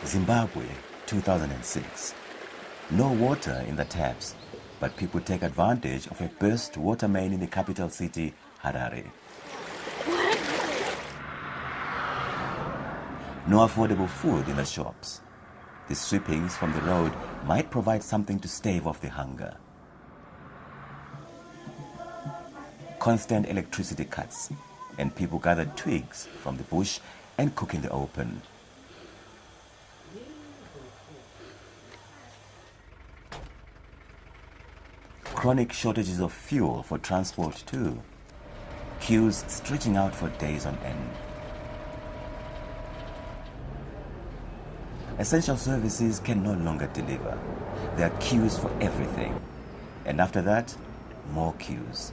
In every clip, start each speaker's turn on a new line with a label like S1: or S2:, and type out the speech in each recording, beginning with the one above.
S1: Zimbabwe, 2006. No water in the taps, but people take advantage of a burst water main in the capital city, Harare. No affordable food in the shops. The sweepings from the road might provide something to stave off the hunger. Constant electricity cuts, and people gather twigs from the bush and cook in the open. Chronic shortages of fuel for transport too. Queues stretching out for days on end. Essential services can no longer deliver. There are queues for everything. And after that, more queues.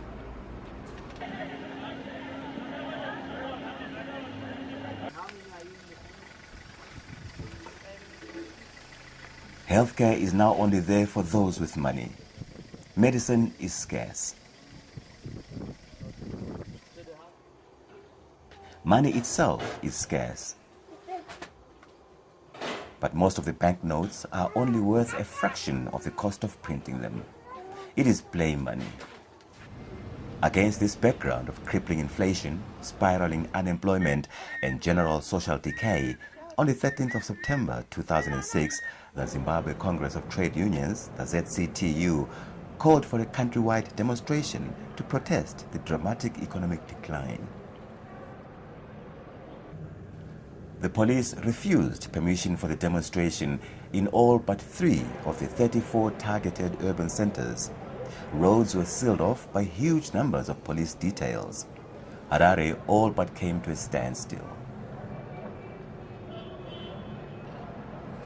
S1: Healthcare is now only there for those with money. Medicine is scarce. Money itself is scarce. But most of the banknotes are only worth a fraction of the cost of printing them. It is play money. Against this background of crippling inflation, spiraling unemployment, and general social decay, on the 13th of September 2006, the Zimbabwe Congress of Trade Unions, the ZCTU, called for a countrywide demonstration to protest the dramatic economic decline. The police refused permission for the demonstration in all but 3 of the 34 targeted urban centers. Roads were sealed off by huge numbers of police details. Harare all but came to a standstill.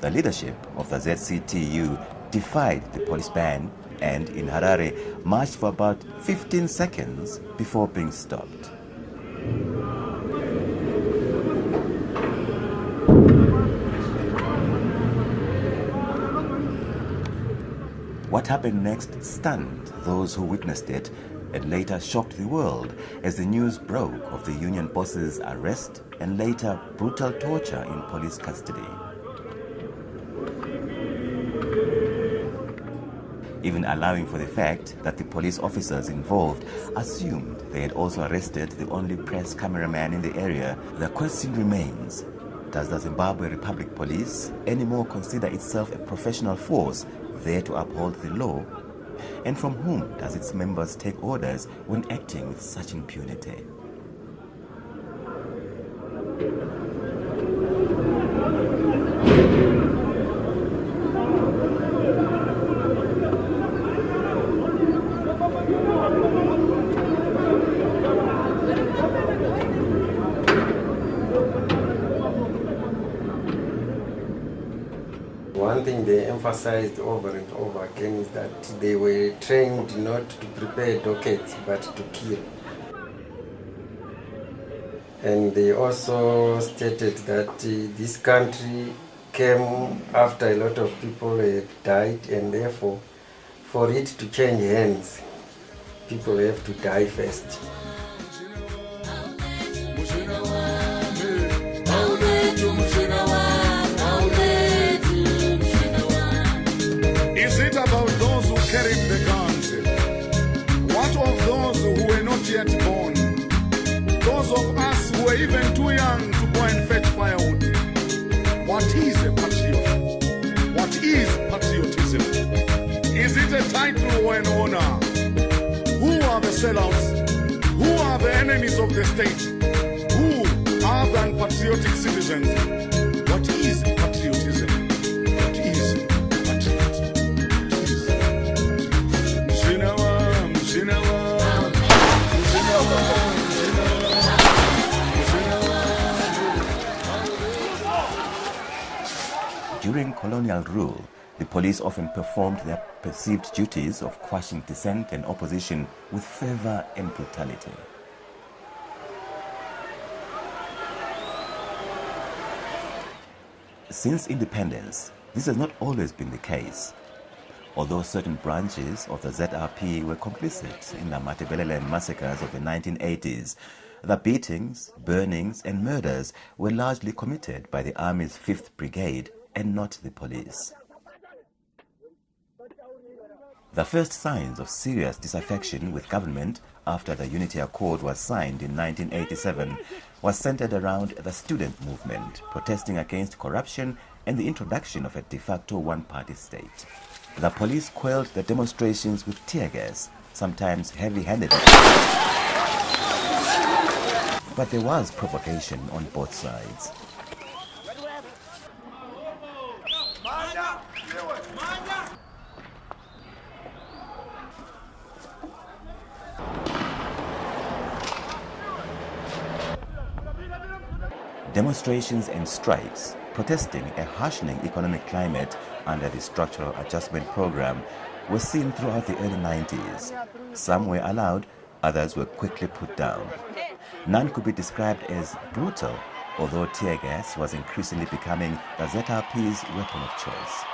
S1: The leadership of the ZCTU defied the police ban and in Harare marched for about 15 seconds before being stopped. What happened next stunned those who witnessed it and later shocked the world as the news broke of the union boss's arrest and later brutal torture in police custody. Even allowing for the fact that the police officers involved assumed they had also arrested the only press cameraman in the area, the question remains, does the Zimbabwe Republic Police anymore consider itself a professional force there to uphold the law? And from whom does its members take orders when acting with such impunity?
S2: One thing they emphasized over and over again is that they were trained not to prepare dockets but to kill. And they also stated that this country came after a lot of people had died, and therefore for it to change hands, people have to die first.
S3: Carrying the guns. What of those who were not yet born? Those of us who were even too young to go and fetch firewood. What is a patriot? What is patriotism? Is it a title or an honor? Who are the sellouts? Who are the enemies of the state? Who are the unpatriotic citizens? What is patriotism? What is
S1: During colonial rule, the police often performed their perceived duties of quashing dissent and opposition with fervor and brutality. Since independence, this has not always been the case. Although certain branches of the ZRP were complicit in the Matebeleland massacres of the 1980s, the beatings, burnings and murders were largely committed by the Army's 5th Brigade and not the police. The first signs of serious disaffection with government after the Unity Accord was signed in 1987 was centered around the student movement protesting against corruption and the introduction of a de facto one-party state. The police quelled the demonstrations with tear gas, sometimes heavy-handed. But there was provocation on both sides. Demonstrations and strikes, protesting a harshening economic climate under the Structural Adjustment Program, were seen throughout the early 90s. Some were allowed, others were quickly put down. None could be described as brutal, although tear gas was increasingly becoming the ZRP's weapon of choice.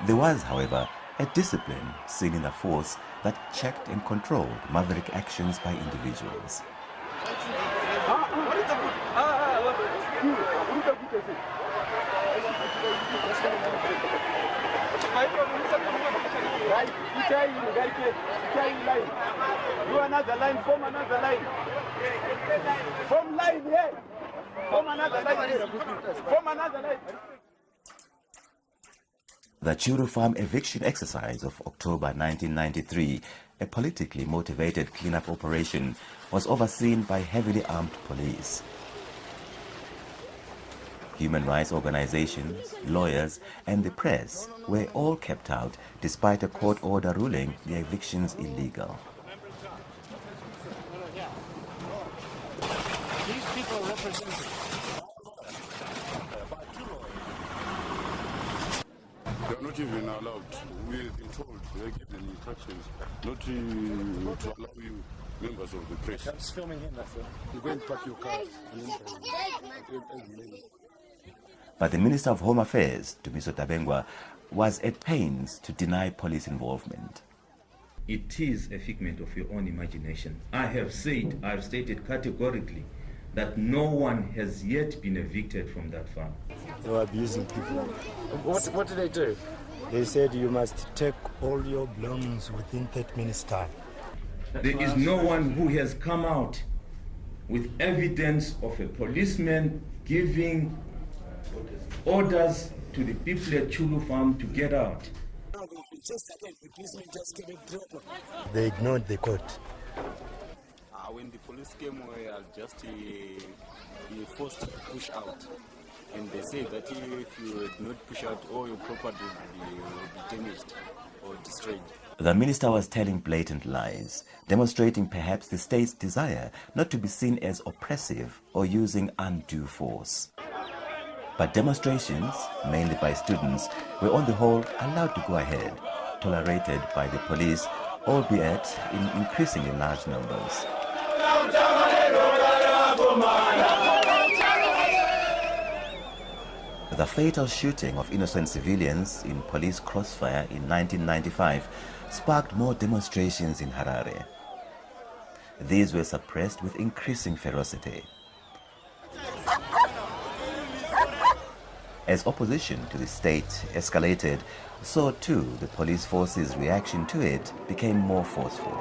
S1: There was, however, a discipline seen in the force that checked and controlled maverick actions by individuals.
S4: Do another line, form another line. Form line here. Form another line here. Form another line.
S1: The Churu Farm eviction exercise of October 1993, a politically motivated cleanup operation, was overseen by heavily armed police. Human rights organizations, lawyers, and the press were all kept out despite a court order ruling the evictions illegal.
S4: These people represent.
S3: They are not even allowed. We've been told, they're given instructions not to allow you members of the press.
S4: I'm just filming him, that's it.
S3: You go and park your car.
S1: But the Minister of Home Affairs, Tumiso Tabengwa, was at pains to deny police involvement.
S5: It is a figment of your own imagination. I have stated categorically that no one has yet been evicted from that farm.
S6: They were abusing people.
S4: What did they do?
S6: They said you must take all your belongings within 30 minutes time.
S5: There is no one who has come out with evidence of a policeman giving orders to the people at Chulu Farm to get out.
S6: They ignored the court.
S7: When the police came, we are just forced to push out. And they say that if you did not push out, all your property will be damaged or destroyed.
S1: The minister was telling blatant lies, demonstrating perhaps the state's desire not to be seen as oppressive or using undue force. But demonstrations, mainly by students, were on the whole allowed to go ahead, tolerated by the police, albeit in increasingly large numbers. The fatal shooting of innocent civilians in police crossfire in 1995 sparked more demonstrations in Harare. These were suppressed with increasing ferocity. As opposition to the state escalated, so too the police force's reaction to it became more forceful.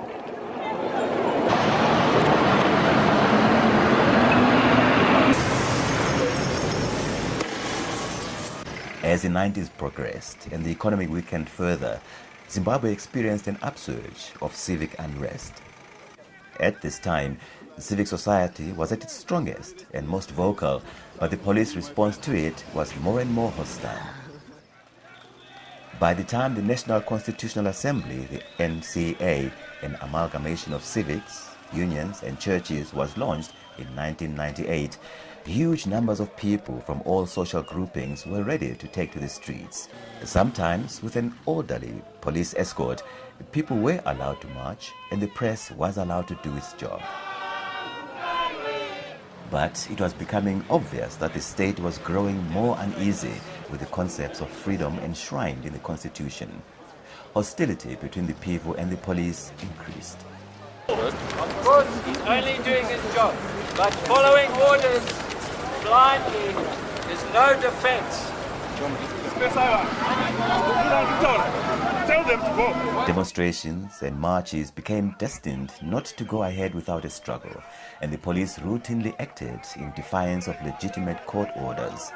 S1: As the 90s progressed and the economy weakened further, Zimbabwe experienced an upsurge of civic unrest. At this time, civic society was at its strongest and most vocal, but the police response to it was more and more hostile. By the time the National Constitutional Assembly, the NCA, an amalgamation of civics, unions and churches, was launched in 1998, huge numbers of people from all social groupings were ready to take to the streets. Sometimes with an orderly police escort, people were allowed to march and the press was allowed to do its job. But it was becoming obvious that the state was growing more uneasy with the concepts of freedom enshrined in the Constitution. hostility between the people and the police increased.
S8: Of course, he's only doing his job, but following orders blindly is no defense.
S4: Tell them to go.
S1: Demonstrations and marches became destined not to go ahead without a struggle, and the police routinely acted in defiance of legitimate court orders.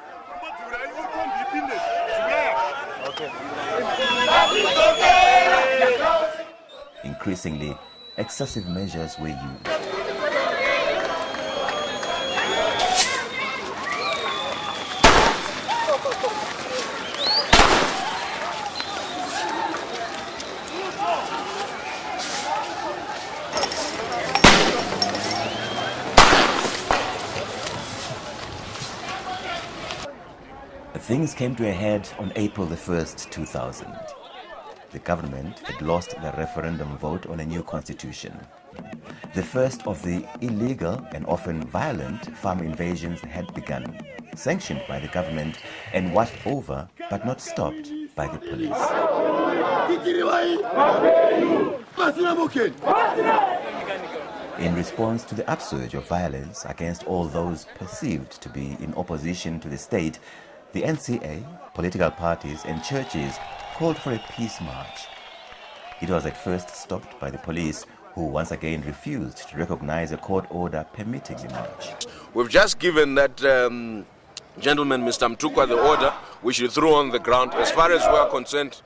S1: Increasingly, excessive measures were used. Things came to a head on April the 1st, 2000. The government had lost the referendum vote on a new constitution. The first of the illegal and often violent farm invasions had begun, sanctioned by the government and watched over but not stopped by the police. In response to the upsurge of violence against all those perceived to be in opposition to the state, the NCA, political parties and churches called for a peace march. It was at first stopped by the police, who once again refused to recognize a court order permitting the march.
S9: We've just given that gentleman, Mr. Mtukwa, the order which he threw on the ground. As far as we are concerned,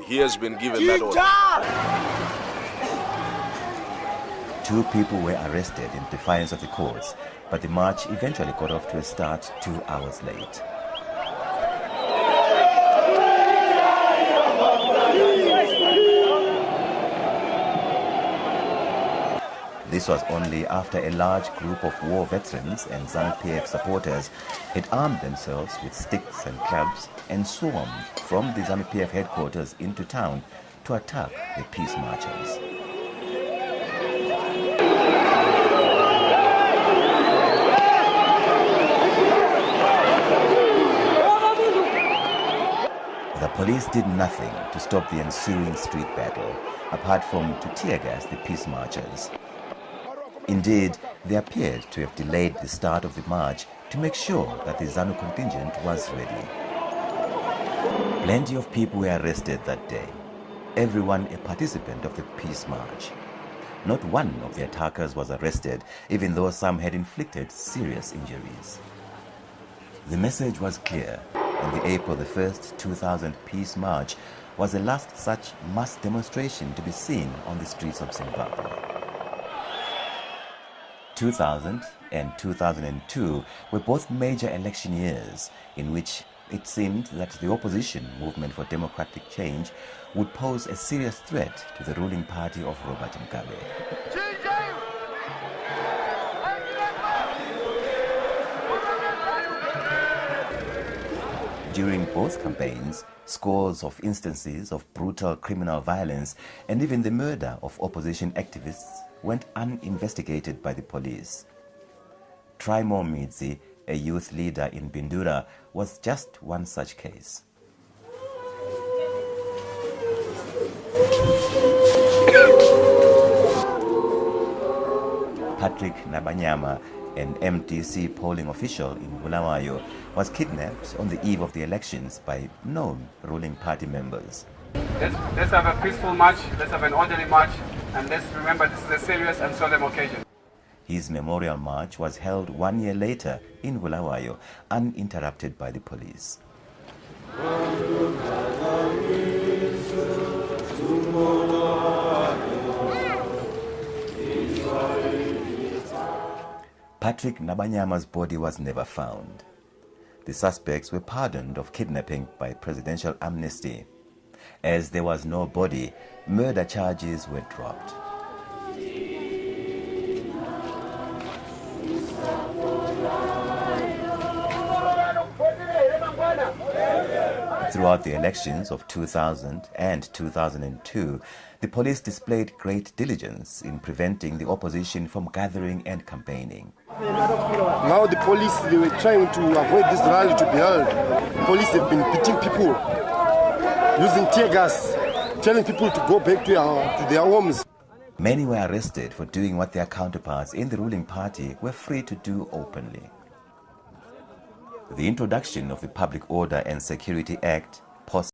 S9: he has been given that order.
S1: 2 people were arrested in defiance of the courts, but the march eventually got off to a start 2 hours late. This was only after a large group of war veterans and ZANU-PF supporters had armed themselves with sticks and clubs and swarmed from the ZANU-PF headquarters into town to attack the peace marchers. The police did nothing to stop the ensuing street battle, apart from to tear gas the peace marchers. Indeed, they appeared to have delayed the start of the march to make sure that the ZANU contingent was ready. Plenty of people were arrested that day, everyone a participant of the peace march. Not one of the attackers was arrested, even though some had inflicted serious injuries. The message was clear, and the April the 1st, 2000 peace march was the last such mass demonstration to be seen on the streets of Zimbabwe. 2000 and 2002 were both major election years in which it seemed that the opposition movement for democratic change would pose a serious threat to the ruling party of Robert Mugabe. During both campaigns, scores of instances of brutal criminal violence and even the murder of opposition activists went uninvestigated by the police. Trimo Midzi, a youth leader in Bindura, was just one such case. Patrick Nabanyama, an MTC polling official in Bulawayo, was kidnapped on the eve of the elections by known ruling party members.
S10: Let's have a peaceful march, let's have an orderly march, and let's remember this is a serious and solemn occasion.
S1: His memorial march was held 1 year later in Bulawayo, uninterrupted by the police. Patrick Nabanyama's body was never found. The suspects were pardoned of kidnapping by presidential amnesty. As there was no body, murder charges were dropped. Throughout the elections of 2000 and 2002, the police displayed great diligence in preventing the opposition from gathering and campaigning.
S6: Now the police, they were trying to avoid this rally to be held. The police have been beating people, using tear gas,
S11: telling people to go back to their homes.
S1: Many were arrested for doing what their counterparts in the ruling party were free to do openly. The introduction of the Public Order and Security Act